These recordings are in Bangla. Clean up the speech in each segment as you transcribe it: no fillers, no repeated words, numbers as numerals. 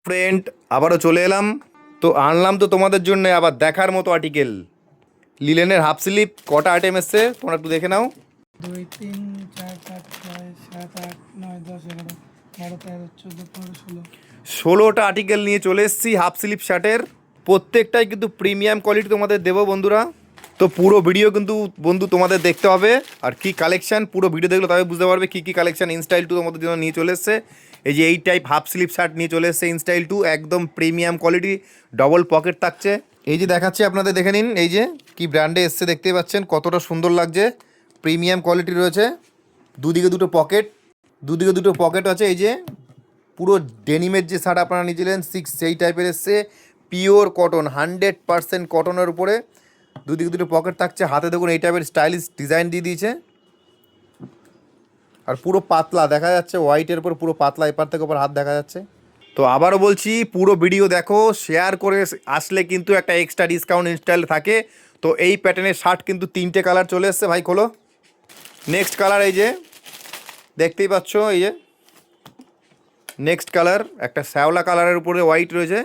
ফ্রেন্ড, আবারও চলে এলাম। তো আনলাম তো তোমাদের জন্য আবার দেখার মতো আর্টিকেল। লিলেনের হাফ স্লিপ কটা আইটেম এসছে তোমরা একটু দেখে নাও। 2 3 4 5 6 7 8 9 10 11 12 13 14 15 16 16টা আর্টিকেল নিয়ে চলে এসেছি হাফ স্লিপ শার্টের। প্রত্যেকটাই কিন্তু প্রিমিয়াম কোয়ালিটি তোমাদের দেবো বন্ধুরা। তো পুরো ভিডিও কিন্তু বন্ধু তোমাদের দেখতে হবে। আর কি কালেকশান, পুরো ভিডিও দেখলে তবে বুঝতে পারবে কী কী কালেকশান ইনস্টাইল টু তোমাদের জন্য নিয়ে চলে এসছে। এই যে এই টাইপ হাফ স্লিপ শার্ট নিয়ে চলে এসছে ইনস্টাইল টু, একদম প্রিমিয়াম কোয়ালিটি, ডবল পকেট থাকছে। এই যে দেখাচ্ছি আপনাদের, দেখে নিন এই যে কি ব্র্যান্ডে এসছে, দেখতেই পাচ্ছেন কতটা সুন্দর লাগছে। প্রিমিয়াম কোয়ালিটি রয়েছে, দুদিকে দুটো পকেট আছে। এই যে পুরো ডেনিমের যে শার্ট আপনারা নিয়েছিলেন সেই টাইপের এসছে, পিওর কটন, 100% কটনের উপরে, দুদিকে দুটো পকেট থাকছে। হাতে দেখুন এই টাইপের স্টাইলিশ ডিজাইন দিয়ে দিয়েছে, আর পুরো পাতলা দেখা যাচ্ছে, হোয়াইটের উপর পুরো পাতলা, এপার থেকে ওপর হাত দেখা যাচ্ছে। তো আবারও বলছি, পুরো ভিডিও দেখো, শেয়ার করে আসলে কিন্তু একটা এক্সট্রা ডিসকাউন্ট ইনস্টল থাকে। তো এই প্যাটার্নের শার্ট কিন্তু 3টে কালার চলে এসছে। ভাই খোলো, নেক্সট কালার এই যে দেখতেই পাচ্ছ, এই যে নেক্সট কালার একটা শ্যাওলা কালারের উপরে হোয়াইট রয়েছে,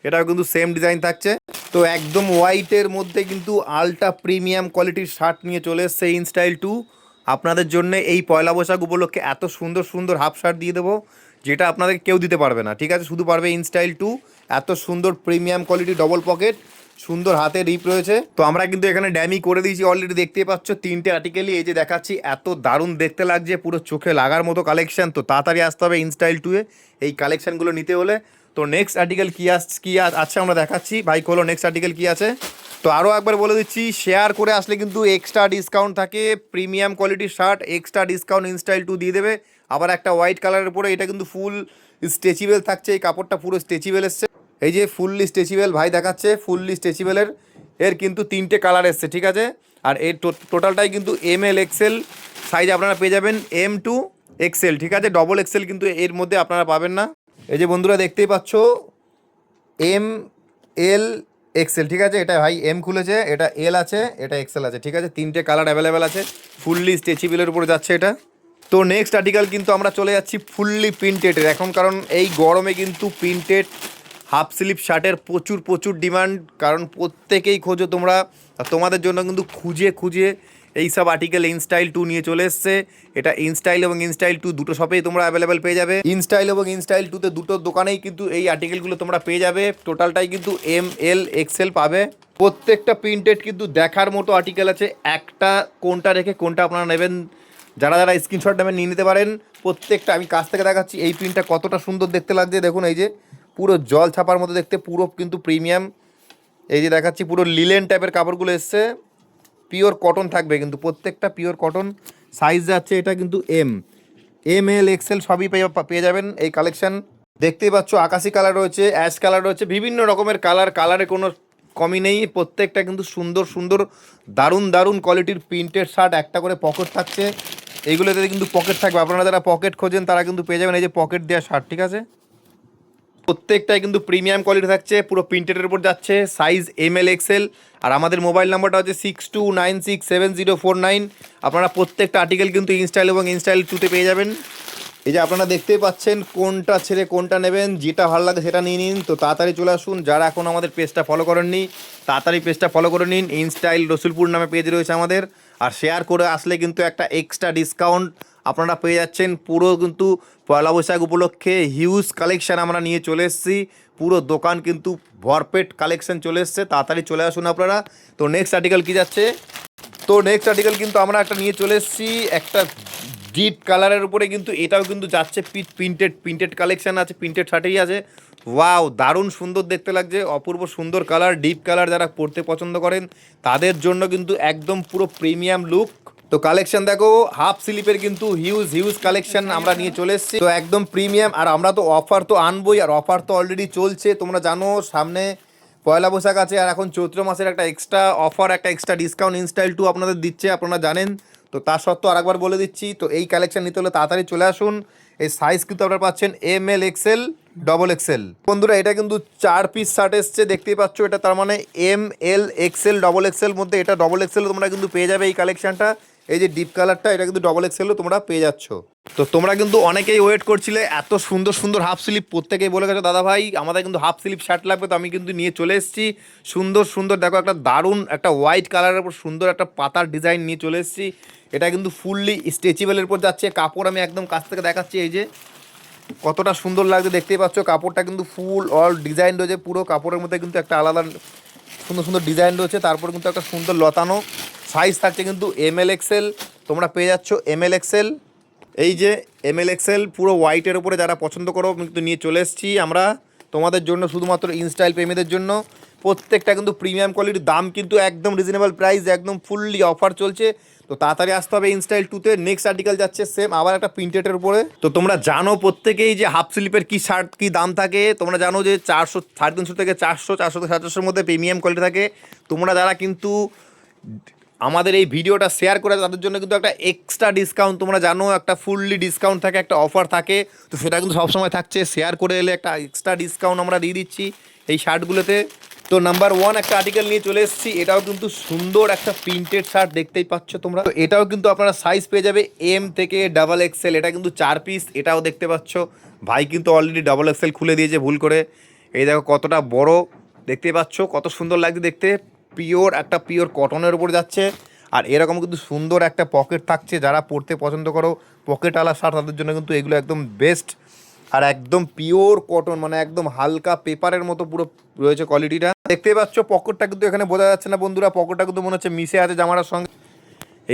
এটাও কিন্তু সেম ডিজাইন থাকছে। তো একদম হোয়াইটের মধ্যে কিন্তু আলট্রা প্রিমিয়াম কোয়ালিটির শার্ট নিয়ে চলে এসছে ইনস্টাইল টু আপনাদের জন্য। এই পয়লা বৈশাখ উপলক্ষে এত সুন্দর সুন্দর হাফ শার্ট দিয়ে দেবো, যেটা আপনাদের কেউ দিতে পারবে না, ঠিক আছে? শুধু পারবে ইনস্টাইল টু। এত সুন্দর প্রিমিয়াম কোয়ালিটি, ডবল পকেট, সুন্দর হাতে রিপ রয়েছে। তো আমরা কিন্তু এখানে ড্যামি করে দিয়েছি অলরেডি, দেখতেই পাচ্ছ 3টে আর্টিকেলই এই যে দেখাচ্ছি। এত দারুণ দেখতে লাগছে, পুরো চোখে লাগার মতো কালেকশন। তো তাড়াতাড়ি আসতে হবে ইনস্টাইল টুয়ে এই কালেকশানগুলো নিতে হলে। তো নেক্সট আর্টিকেল কী আছে আমরা দেখাচ্ছি। ভাই খোলো, নেক্সট আর্টিকেল কী আছে। তো আরও একবার বলে দিচ্ছি, শেয়ার করে আসলে কিন্তু এক্সট্রা ডিসকাউন্ট থাকে। প্রিমিয়াম কোয়ালিটির শার্ট এক্সট্রা ডিসকাউন্ট ইনস্টাইল টু দিয়ে দেবে। আবার একটা হোয়াইট কালারের উপরে, এটা কিন্তু ফুল স্ট্রেচেবল থাকছে, এই কাপড়টা পুরো স্ট্রেচেবল এসছে। এই যে ফুললি স্ট্রেচেবল ভাই দেখাচ্ছে, ফুললি স্ট্রেচেবলের এর কিন্তু 3টে কালার এসছে, ঠিক আছে? আর এর টোটালটাই কিন্তু ML XL সাইজ আপনারা পেয়ে যাবেন, M2 XL, ঠিক আছে? ডবল XL কিন্তু এর মধ্যে আপনারা পাবেন না। এই যে বন্ধুরা দেখতেই পাচ্ছ ML XL, ঠিক আছে? এটা ভাই M খুলেছে, এটা L আছে, এটা XL আছে, ঠিক আছে? 3টে কালার অ্যাভেলেবেল আছে, ফুললি স্ট্রেচেবলের উপরে যাচ্ছে এটা। তো নেক্সট আর্টিকেল কিন্তু আমরা চলে যাচ্ছি ফুললি প্রিন্টেডের এখন, কারণ এই গরমে কিন্তু প্রিন্টেড হাফ স্লিভ শার্টের প্রচুর প্রচুর ডিমান্ড, কারণ প্রত্যেকেই খোঁজো তোমরা। তোমাদের জন্য কিন্তু খুঁজে খুঁজে এইসব আর্টিকেল ইনস্টাইল টু নিয়ে চলে এসছে। এটা ইনস্টাইল এবং ইনস্টাইল টু দুটো শপেই তোমরা অ্যাভেলেবেল পেয়ে যাবে। ইনস্টাইল এবং ইনস্টাইল টুতে দুটো দোকানেই কিন্তু এই আর্টিকেলগুলো তোমরা পেয়ে যাবে। টোটালটাই কিন্তু ML XL পাবে। প্রত্যেকটা প্রিন্টেড কিন্তু দেখার মতো আর্টিকেল আছে, একটা কোনটা রেখে কোনটা আপনারা নেবেন, যারা যারা স্ক্রিনশট নেবেন নিয়ে নিতে পারেন। প্রত্যেকটা আমি কাছ থেকে দেখাচ্ছি, এই প্রিন্টটা কতটা সুন্দর দেখতে লাগছে দেখুন। এই যে পুরো জল ছাপার মতো দেখতে, পুরো কিন্তু প্রিমিয়াম। এই যে দেখাচ্ছি পুরো লিলেন টাইপের কাপড়গুলো এসছে, পিওর কটন থাকবে কিন্তু প্রত্যেকটা পিওর কটন। সাইজ যাচ্ছে এটা কিন্তু ML XL সবই পেয়ে যাবেন এই কালেকশান। দেখতেই পাচ্ছ আকাশি কালার রয়েছে, অ্যাশ কালার রয়েছে, বিভিন্ন রকমের কালারে কোনো কমই নেই। প্রত্যেকটা কিন্তু সুন্দর সুন্দর দারুণ দারুণ কোয়ালিটির প্রিন্টেড শার্ট, একটা করে পকেট থাকছে। এইগুলোতে কিন্তু পকেট থাকবে, আপনারা যারা পকেট খোঁজেন তারা কিন্তু পেয়ে যাবেন এই যে পকেট দেওয়া শার্ট, ঠিক আছে? প্রত্যেকটাই কিন্তু প্রিমিয়াম কোয়ালিটি থাকছে, পুরো প্রিন্টেডের উপর যাচ্ছে, সাইজ ML XL। আর আমাদের মোবাইল নাম্বারটা হচ্ছে 62967049। আপনারা প্রত্যেকটা আর্টিকেল কিন্তু ইনস্টাইল এবং ইনস্টাইল টুতে পেয়ে যাবেন। এই যে আপনারা দেখতেই পাচ্ছেন কোনটা ছেড়ে কোনটা নেবেন, যেটা ভালো লাগে সেটা নিয়ে নিন। তো তাড়াতাড়ি চলে আসুন, যারা এখন আমাদের পেজটা ফলো করেননি তাড়াতাড়ি পেজটা ফলো করে নিন। ইনস্টাইল রসুলপুর নামে পেজ রয়েছে আমাদের, আর শেয়ার করে আসলে কিন্তু একটা এক্সট্রা ডিসকাউন্ট আপনারা পেয়ে যাচ্ছেন। পুরো কিন্তু পয়লা বৈশাখ উপলক্ষে হিউজ কালেকশান আমরা নিয়ে চলে এসেছি, পুরো দোকান কিন্তু ভরপেট কালেকশান চলে এসছে। তাড়াতাড়ি চলে আসুন আপনারা। তো নেক্সট আর্টিকেল কী যাচ্ছে, তো নেক্সট আর্টিকেল কিন্তু আমরা একটা নিয়ে চলে এসেছি, একটা ডিপ কালারের উপরে কিন্তু এটাও কিন্তু যাচ্ছে প্রিন্টেড কালেকশান আছে, প্রিন্টেড শার্টেই আছে। ওয়াও, দারুণ সুন্দর দেখতে লাগছে, অপূর্ব সুন্দর কালার, ডিপ কালার যারা পরতে পছন্দ করেন তাদের জন্য কিন্তু একদম পুরো প্রিমিয়াম লুক। তো কালেকশন দেখো, হাফ স্লিপের কিন্তু হিউজ কালেকশন আমরা নিয়ে চলে এসেছি, তো একদম প্রিমিয়াম। আর আমরা তো অফার তো আনবই, আর অফার তো অলরেডি চলছে, তোমরা জানো সামনে পয়লা বৈশাখ আছে, আর এখন চৈত্র মাসের একটা এক্সট্রা অফার, একটা এক্সট্রা ডিসকাউন্ট ইনস্টাইল টু আপনাদের দিচ্ছে, আপনারা জানেন। তো তার সত্ত্বেও আরেকবার বলে দিচ্ছি, তো এই কালেকশন নিতে হলে তাড়াতাড়ি চলে আসুন। এই সাইজ কিন্তু আপনারা পাচ্ছেন ML XL XXL। বন্ধুরা এটা কিন্তু 4 পিস শার্ট এসছে, দেখতেই পাচ্ছ, এটা তার মানে ML XL XXL মধ্যে এটা XXL তোমরা কিন্তু পেয়ে যাবে এই কালেকশনটা। এই যে ডিপ কালারটা এটা কিন্তু ডবল এক্সেলও তোমরা পেয়ে যাচ্ছ। তো তোমরা কিন্তু অনেকেই ওয়েট করছিলে, এত সুন্দর সুন্দর হাফ স্লিপ প্রত্যেকেই বলে গেছো দাদা ভাই আমাদের কিন্তু হাফ স্লিপ শার্ট লাগবে। তো আমি কিন্তু নিয়ে চলে এসেছি সুন্দর সুন্দর, দেখো একটা দারুণ একটা হোয়াইট কালারের উপর সুন্দর একটা পাতার ডিজাইন নিয়ে চলে এসেছি। এটা কিন্তু ফুললি স্ট্রেচেবলের উপর যাচ্ছে। কাপড় আমি একদম কাছ থেকে দেখাচ্ছি, এই যে কতটা সুন্দর লাগছে দেখতেই পাচ্ছ। কাপড়টা কিন্তু ফুল অল ডিজাইন রয়েছে, পুরো কাপড়ের মধ্যে কিন্তু একটা আলাদা সুন্দর সুন্দর ডিজাইন রয়েছে। তারপর কিন্তু একটা সুন্দর লতানো সাইজ থাকছে কিন্তু ML XL, তোমরা পেয়ে যাচ্ছ ML XL। এই যে ML XL পুরো হোয়াইটের উপরে যারা পছন্দ করো কিন্তু নিয়ে চলে এসেছি আমরা তোমাদের জন্য, শুধুমাত্র ইনস্টাইল প্রেমীদের জন্য। প্রত্যেকটা কিন্তু প্রিমিয়াম কোয়ালিটির, দাম কিন্তু একদম রিজনেবল প্রাইস, একদম ফুললি অফার চলছে। তো তাড়াতাড়ি আসতে হবে ইনস্টাইল 2-তে। নেক্সট আর্টিকেল যাচ্ছে সেম আবার একটা প্রিন্টেডের উপরে। তো তোমরা জানো প্রত্যেকেই যে হাফ স্লিপের কী শার্ট কী দাম থাকে, তোমরা জানো যে 400, 350 থেকে 400, 400 থেকে 700-এর মধ্যে প্রিমিয়াম কোয়ালিটি থাকে। তোমরা যারা কিন্তু আমাদের এই ভিডিওটা শেয়ার করে তাদের জন্য কিন্তু একটা এক্সট্রা ডিসকাউন্ট, তোমরা জানো একটা ফুললি ডিসকাউন্ট থাকে, একটা অফার থাকে। তো সেটা কিন্তু সবসময় থাকছে, শেয়ার করে এলে একটা এক্সট্রা ডিসকাউন্ট আমরা দিয়ে দিচ্ছি এই শার্টগুলোতে। তো নাম্বার 1 একটা আর্টিকেল নিয়ে চলে এসেছি, এটাও কিন্তু সুন্দর একটা প্রিন্টেড শার্ট দেখতেই পাচ্ছ তোমরা। তো এটাও কিন্তু আপনারা সাইজ পেয়ে যাবে M থেকে XXL, এটা কিন্তু 4 পিস। এটাও দেখতে পাচ্ছ ভাই কিন্তু অলরেডি XXL খুলে দিয়েছে ভুল করে। এই দেখো কতটা বড় দেখতেই পাচ্ছ, কত সুন্দর লাগছে দেখতে। পিওর একটা পিওর কটনের উপর যাচ্ছে। আর এরকম কিন্তু সুন্দর একটা পকেট থাকছে, যারা পরতে পছন্দ করো পকেটওয়ালা শার্ট তাদের জন্য কিন্তু এগুলো একদম বেস্ট। আর একদম পিওর কটন, মানে একদম হালকা পেপারের মতো পুরো রয়েছে কোয়ালিটিটা। দেখতেই পাচ্ছ পকেটটা কিন্তু এখানে বোঝা যাচ্ছে না বন্ধুরা, পকেটটা কিন্তু মনে হচ্ছে মিশে আছে জামাটার সঙ্গে।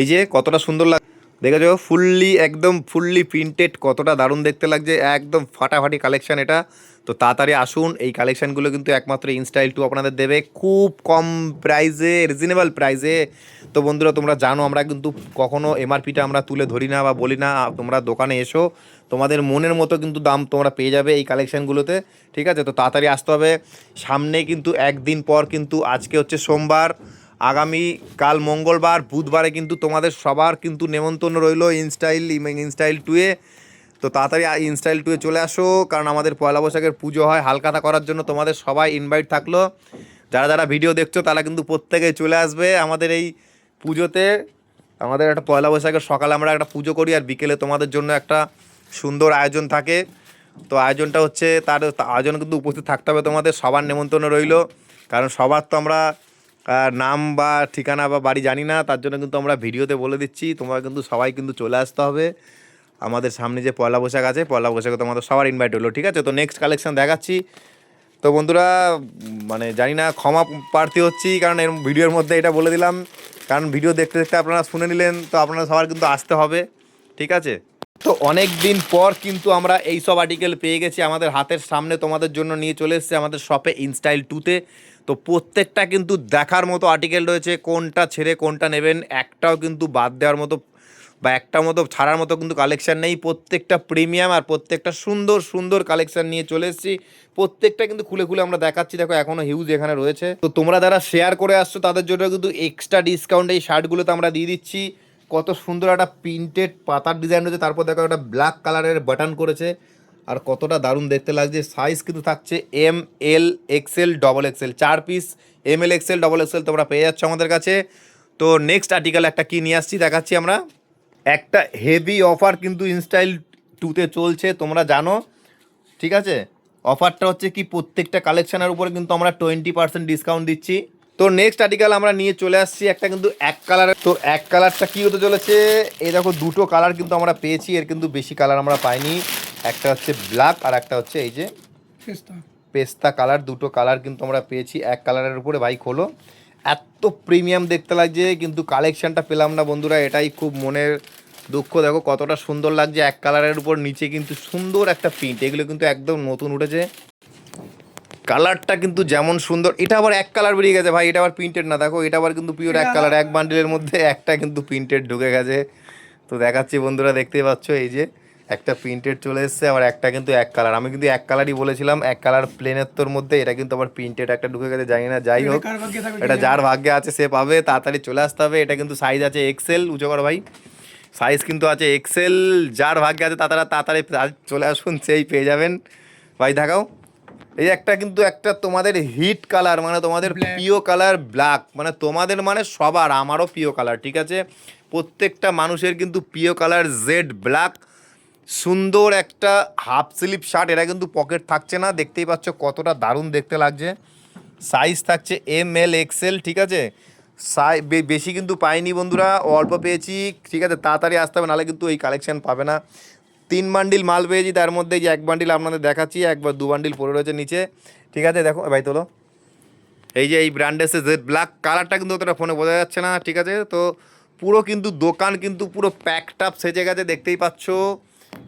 এই যে কতটা সুন্দর লাগে দেখেছো, ফুললি একদম ফুললি প্রিন্টেড, কতটা দারুণ দেখতে লাগছে, একদম ফাটাফাটি কালেকশন এটা। তো তাড়াতাড়ি আসুন, এই কালেকশানগুলো কিন্তু একমাত্র ইনস্টাইল 2 আপনাদের দেবে খুব কম প্রাইসে, রিজনেবল প্রাইসে। তো বন্ধুরা তোমরা জানো আমরা কিন্তু কখনো MRPটা আমরা তুলে ধরি না বা বলি না, তোমরা দোকানে এসো, তোমাদের মনের মতো কিন্তু দাম তোমরা পেয়ে যাবে এই কালেকশানগুলোতে, ঠিক আছে। তো তাড়াতাড়ি আসতে হবে, সামনে কিন্তু একদিন পর কিন্তু আজকে হচ্ছে সোমবার, আগামী কাল মঙ্গলবার, বুধবারে কিন্তু তোমাদের সবার কিন্তু নেমন্তন্ন রইলো ইনস্টাইল 2-এ। তো তাড়াতাড়ি ইনস্টাইল 2-এ চলে আসো, কারণ আমাদের পয়লা বৈশাখের পুজো হয়, হালখাতা করার জন্য তোমাদের সবাই ইনভাইট থাকলো। যারা যারা ভিডিও দেখছো তারা কিন্তু প্রত্যেকে চলে আসবে আমাদের এই পুজোতে। আমাদের একটা পয়লা বৈশাখের সকালে আমরা একটা পুজো করি, আর বিকেলে তোমাদের জন্য একটা সুন্দর আয়োজন থাকে। তো আয়োজনটা হচ্ছে তার আয়োজন কিন্তু উপস্থিত থাকতে হবে তোমাদের, সবার নেমন্তন্ন রইলো। কারণ সবার তো আমরা নাম বা ঠিকানা বা বাড়ি জানি না, তার জন্য কিন্তু আমরা ভিডিওতে বলে দিচ্ছি, তোমরা কিন্তু সবাই কিন্তু চলে আসতে হবে আমাদের সামনে যে পয়লা বৈশাখ আছে, পয়লা বৈশাখে তোমাদের সবার ইনভাইট হলো, ঠিক আছে। তো নেক্সট কালেকশন দেখাচ্ছি। তো বন্ধুরা মানে জানি না, ক্ষমা প্রার্থী হচ্ছি, কারণ এর ভিডিওর মধ্যে এটা বলে দিলাম, কারণ ভিডিও দেখতে দেখতে আপনারা শুনে নিলেন, তো আপনারা সবার কিন্তু আসতে হবে, ঠিক আছে। তো অনেক দিন পর কিন্তু আমরা এই সব আর্টিকেল পেয়ে গেছি আমাদের হাতের সামনে, তোমাদের জন্য নিয়ে চলে এসেছে আমাদের শপে ইনস্টাইল 2-তে। তো প্রত্যেকটা কিন্তু দেখার মতো আর্টিকেল রয়েছে, কোনটা ছেড়ে কোনটা নেবেন একটাও কিন্তু বাদ দেওয়ার মতো বা একটা মতো ছাড়ার মতো কিন্তু কালেকশান নেই। প্রত্যেকটা প্রিমিয়াম আর প্রত্যেকটা সুন্দর সুন্দর কালেকশান নিয়ে চলে এসেছি। প্রত্যেকটা কিন্তু খুলে খুলে আমরা দেখাচ্ছি, দেখো এখনও হিউজ এখানে রয়েছে। তো তোমরা যারা শেয়ার করে আসছো তাদের জন্য কিন্তু এক্সট্রা ডিসকাউন্ট এই শার্টগুলোতে আমরা দিয়ে দিচ্ছি। কত সুন্দর একটা প্রিন্টেড পাতার ডিজাইন রয়েছে, তারপর দেখো একটা ব্ল্যাক কালারের বাটন করেছে, আর কতটা দারুণ দেখতে লাগছে। সাইজ কিন্তু থাকছে ML XL XXL, 4 piece ML XL XXL তোমরা পেয়ে যাচ্ছ আমাদের কাছে। তো নেক্সট আর্টিকেল একটা কি নিয়ে আসছি দেখাচ্ছি আমরা। একটা হেভি অফার কিন্তু ইনস্টাইল 2-তে চলছে, তোমরা জানো, ঠিক আছে। অফারটা হচ্ছে কি প্রত্যেকটা কালেকশানের উপরে কিন্তু আমরা 20% ডিসকাউন্ট দিচ্ছি। তো নেক্সট আর্টিকেল আমরা নিয়ে চলে আসছি একটা কিন্তু এক কালারের। তো এক কালারটা কী হতে চলেছে, এই দেখো দুটো কালার কিন্তু আমরা পেয়েছি, এর কিন্তু বেশি কালার আমরা পাইনি। একটা হচ্ছে ব্ল্যাক আর একটা হচ্ছে এই যে পেস্তা কালার, দুটো কালার কিন্তু আমরা পেয়েছি এক কালারের উপরে। ভাই খোলো, এত প্রিমিয়াম দেখতে লাগছে কিন্তু কালেকশানটা পেলাম না বন্ধুরা, এটাই খুব মনের দুঃখ। দেখো কতটা সুন্দর লাগছে এক কালারের উপর, নিচে কিন্তু সুন্দর একটা প্রিন্ট, এগুলো কিন্তু একদম নতুন উঠেছে। কালারটা কিন্তু যেমন সুন্দর, এটা আবার এক কালার বেরিয়ে গেছে ভাই, এটা আবার প্রিন্টেড না, দেখো এটা আবার কিন্তু পিওর এক কালার, এক বান্ডিলের মধ্যে একটা কিন্তু প্রিন্টেড ঢুকে গেছে। তো দেখাচ্ছি বন্ধুরা, দেখতেই পাচ্ছ এই যে একটা প্রিন্টেড চলে এসছে, আবার একটা কিন্তু এক কালার। আমি কিন্তু এক কালারই বলেছিলাম, এক কালার প্লেনের তোর মধ্যে, এটা কিন্তু আবার প্রিন্টেড একটা ঢুকে গেছে, জানি না, যাই হোক এটা যার ভাগ্যে আছে সে পাবে, তাড়াতাড়ি চলে আসতে হবে। এটা কিন্তু সাইজ আছে XL, উঁচু করো ভাই, সাইজ কিন্তু আছে XL, যার ভাগ্যে আছে তাড়াতাড়ি চলে আসুন, সেই পেয়ে যাবেন। ভাই দেখাও, এই একটা কিন্তু একটা তোমাদের হিট কালার, মানে তোমাদের প্রিয় কালার ব্ল্যাক, মানে তোমাদের মানে সবার, আমারও প্রিয় কালার, ঠিক আছে। প্রত্যেকটা মানুষের কিন্তু প্রিয় কালার জেড ব্ল্যাক, সুন্দর একটা হাফ স্লিভ শার্ট। এটা কিন্তু পকেট থাকছে না, দেখতেই পাচ্ছ কতটা দারুণ দেখতে লাগছে। সাইজ থাকছে ML XL, ঠিক আছে। বেশি কিন্তু পাইনি বন্ধুরা, অল্প পেয়েছি, ঠিক আছে। তাড়াতাড়ি আসতে হবে, নাহলে কিন্তু এই কালেকশান পাবে না। 3 বান্ডিল মাল পেয়েছি, তার মধ্যে যে 1 বান্ডিল আপনাদের দেখাচ্ছি, একবার 2 বান্ডিল পড়ে রয়েছে নিচে, ঠিক আছে। দেখো ভাই তোলো, এই যে এই ব্র্যান্ডের জেড ব্ল্যাক কালারটা কিন্তু অতটা ফোনে বোঝা যাচ্ছে না, ঠিক আছে। তো পুরো কিন্তু দোকান কিন্তু পুরো প্যাকড আপ সেজে গেছে, দেখতেই পাচ্ছ।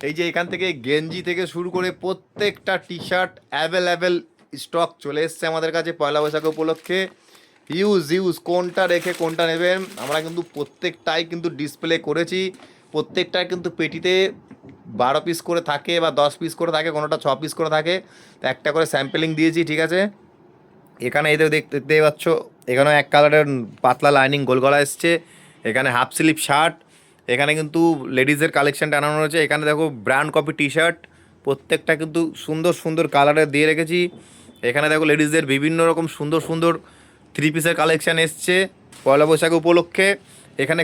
এই যে এখান থেকে গেঞ্জি থেকে শুরু করে প্রত্যেকটা টি শার্ট অ্যাভেলেবেল স্টক চলে এসছে আমাদের কাছে পয়লা বৈশাখ উপলক্ষে। ইউজ কোনটা রেখে কোনটা নেবেন, আমরা কিন্তু প্রত্যেকটাই কিন্তু ডিসপ্লে করেছি। প্রত্যেকটাই কিন্তু পেটিতে 12 পিস করে থাকে বা 10 পিস করে থাকে, কোনোটা 6 পিস করে থাকে। তো একটা করে স্যাম্পেলিং দিয়েছি, ঠিক আছে। এখানে এদের দেখতে পাচ্ছ, এখানেও এক কালারের পাতলা লাইনিং গোল গলা এসছে। এখানে হাফ স্লিভ শার্ট, এখানে কিন্তু লেডিসের কালেকশানটা আনানো রয়েছে। এখানে দেখো ব্র্যান্ড কপি টি শার্ট, প্রত্যেকটা কিন্তু সুন্দর সুন্দর কালারের দিয়ে রেখেছি। এখানে দেখো লেডিসদের বিভিন্ন রকম সুন্দর সুন্দর 3 পিসের কালেকশান এসছে পয়লা বৈশাখ উপলক্ষে। এখানে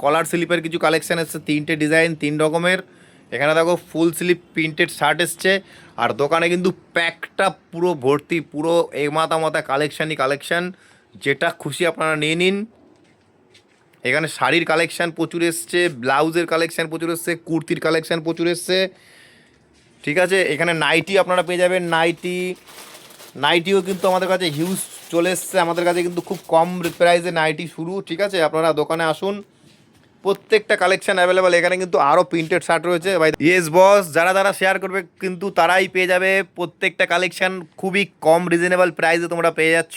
কলার স্লিপের কিছু কালেকশান এসছে, 3টে ডিজাইন 3 রকমের। এখানে দেখো ফুল স্লিভ প্রিন্টেড শার্ট এসছে। আর দোকানে কিন্তু প্যাকটা পুরো ভর্তি, পুরো মাথা কালেকশান, যেটা খুশি আপনারা নিয়ে নিন। এখানে শাড়ির কালেকশান প্রচুর এসছে, ব্লাউজের কালেকশান প্রচুর এসছে, কুর্তির কালেকশান প্রচুর এসছে, ঠিক আছে। এখানে নাইটি আপনারা পেয়ে যাবেন, নাইটিও কিন্তু আমাদের কাছে হিউজ চলে এসছে। আমাদের কাছে কিন্তু খুব কম প্রাইসে নাইটি শুরু, ঠিক আছে। আপনারা দোকানে আসুন, প্রত্যেকটা কালেকশন অ্যাভেলেবেল। এখানে কিন্তু আরও প্রিন্টেড শার্ট রয়েছে ভাই। ইয়েস বস, যারা শেয়ার করবে কিন্তু তারাই পেয়ে যাবে প্রত্যেকটা কালেকশন খুবই কম রিজনেবল প্রাইসে তোমরা পেয়ে যাচ্ছ।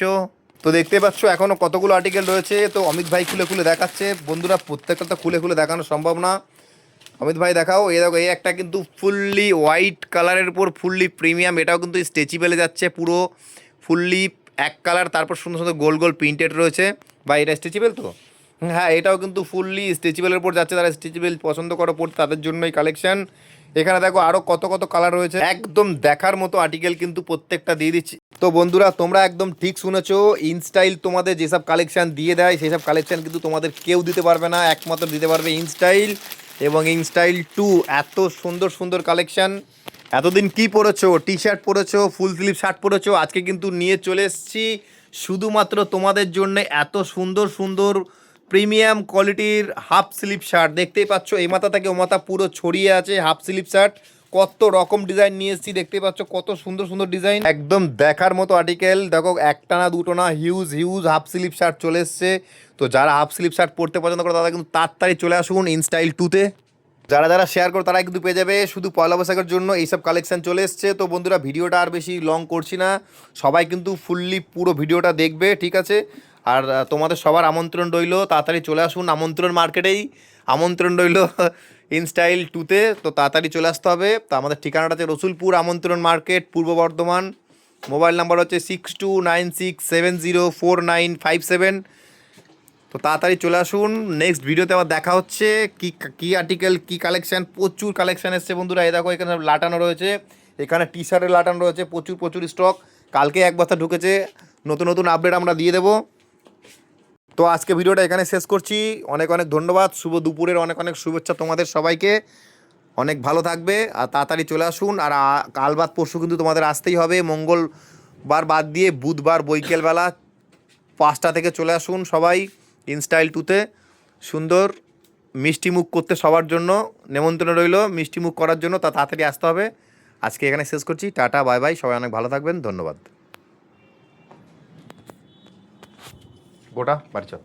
তো দেখতে পাচ্ছ এখনও কতগুলো আর্টিকেল রয়েছে। তো অমিত ভাই খুলে খুলে দেখাচ্ছে বন্ধুরা, প্রত্যেকটা তো খুলে খুলে দেখানো সম্ভব না। অমিত ভাই দেখাও, এই দেখো এই একটা কিন্তু ফুললি হোয়াইট কালারের উপর ফুললি প্রিমিয়াম, এটাও কিন্তু স্ট্রেচেবলে যাচ্ছে পুরো ফুললি এক কালার, তারপর সুন্দর সুন্দর গোল গোল প্রিন্টেড রয়েছে। বা এটা স্ট্রেচেবল তো, হ্যাঁ এটাও কিন্তু ফুললি স্ট্রেচেবলের উপর যাচ্ছে। তারা স্ট্রেচেবল পছন্দ করো পড়তে, তাদের জন্যই কালেকশন। এখানে দেখো আরও কত কত কালার রয়েছে, একদম দেখার মতো আর্টিকেল কিন্তু প্রত্যেকটা দিয়ে দিচ্ছি। তো বন্ধুরা তোমরা একদম ঠিক শুনেছো, ইনস্টাইল তোমাদের যেসব কালেকশন দিয়ে দেয় সেসব কালেকশন কিন্তু তোমাদের কেউ দিতে পারবে না, একমাত্র দিতে পারবে ইনস্টাইল এবং ইনস্টাইল 2। এত সুন্দর সুন্দর কালেকশন। এতদিন কি পরেছো, টি শার্ট পরেছো, ফুল স্লিভ শার্ট পরেছো, আজকে কিন্তু নিয়ে চলে এসেছি শুধুমাত্র তোমাদের জন্য এত সুন্দর সুন্দর প্রিমিয়াম কোয়ালিটির হাফ স্লিভ শার্ট। দেখতেই পাচ্ছ এই মাথা থেকে ও মাথা পুরো ছড়িয়ে আছে হাফ স্লিভ শার্ট। কত রকম ডিজাইন নিয়ে এসেছি, দেখতে পাচ্ছ কত সুন্দর সুন্দর ডিজাইন, একদম দেখার মতো আর্টিকেল। দেখো একটা না দুটো না, হিউজ হাফ স্লিভ শার্ট চলে এসছে। তো যারা হাফ স্লিভ শার্ট পরতে পছন্দ করে তারা কিন্তু তাড়াতাড়ি চলে আসুন ইনস্টাইল 2-তে। যারা শেয়ার করে তারাই কিন্তু পেয়ে যাবে। শুধু পয়লা বৈশাখের জন্য এইসব কালেকশন চলে এসছে। তো বন্ধুরা ভিডিওটা আর বেশি লং করছি না, সবাই কিন্তু ফুললি পুরো ভিডিওটা দেখবে, ঠিক আছে। আর তোমাদের সবার আমন্ত্রণ রইল, তাড়াতাড়ি চলে আসুন আমন্ত্রণ মার্কেটেই, আমন্ত্রণ রইল ইনস্টাইল 2-তে। তো তাড়াতাড়ি চলে আসতে হবে। তো আমাদের ঠিকানাটা হচ্ছে রসুলপুর আমন্ত্রণ মার্কেট, পূর্ব বর্ধমান। মোবাইল নাম্বার হচ্ছে 6296704957। তো তাড়াতাড়ি চলে আসুন, নেক্সট ভিডিওতে আবার দেখা হচ্ছে। কী আর্টিকেল কী কালেকশান, প্রচুর কালেকশান এসছে বন্ধুরা। এই দেখো এখানে লাটানো রয়েছে, এখানে টি শার্টের লাটানো রয়েছে, প্রচুর স্টক। কালকে এক বস্তা ঢুকেছে, নতুন আপডেট আমরা দিয়ে দেবো। তো আজকে ভিডিওটা এখানে শেষ করছি। অনেক ধন্যবাদ, শুভ দুপুরের অনেক শুভেচ্ছা তোমাদের সবাইকে। অনেক ভালো থাকবে আর তাড়াতাড়ি চলে আসুন। আর কাল বাদ পরশু কিন্তু তোমাদের আসতেই হবে, মঙ্গলবার বাদ দিয়ে বুধবার বৈকালবেলা 5টা থেকে চলে আসুন সবাই ইনস্টাইল 2-তে। সুন্দর মিষ্টি মুখ করতে সবার জন্য নেমন্ত্রণ রইল, মিষ্টি মুখ করার জন্য। তা তাড়াতাড়ি আসতে হবে। আজকে এখানে শেষ করছি, টাটা বাই বাই, সবাই অনেক ভালো থাকবেন, ধন্যবাদ। গোটা বাড়ি চল।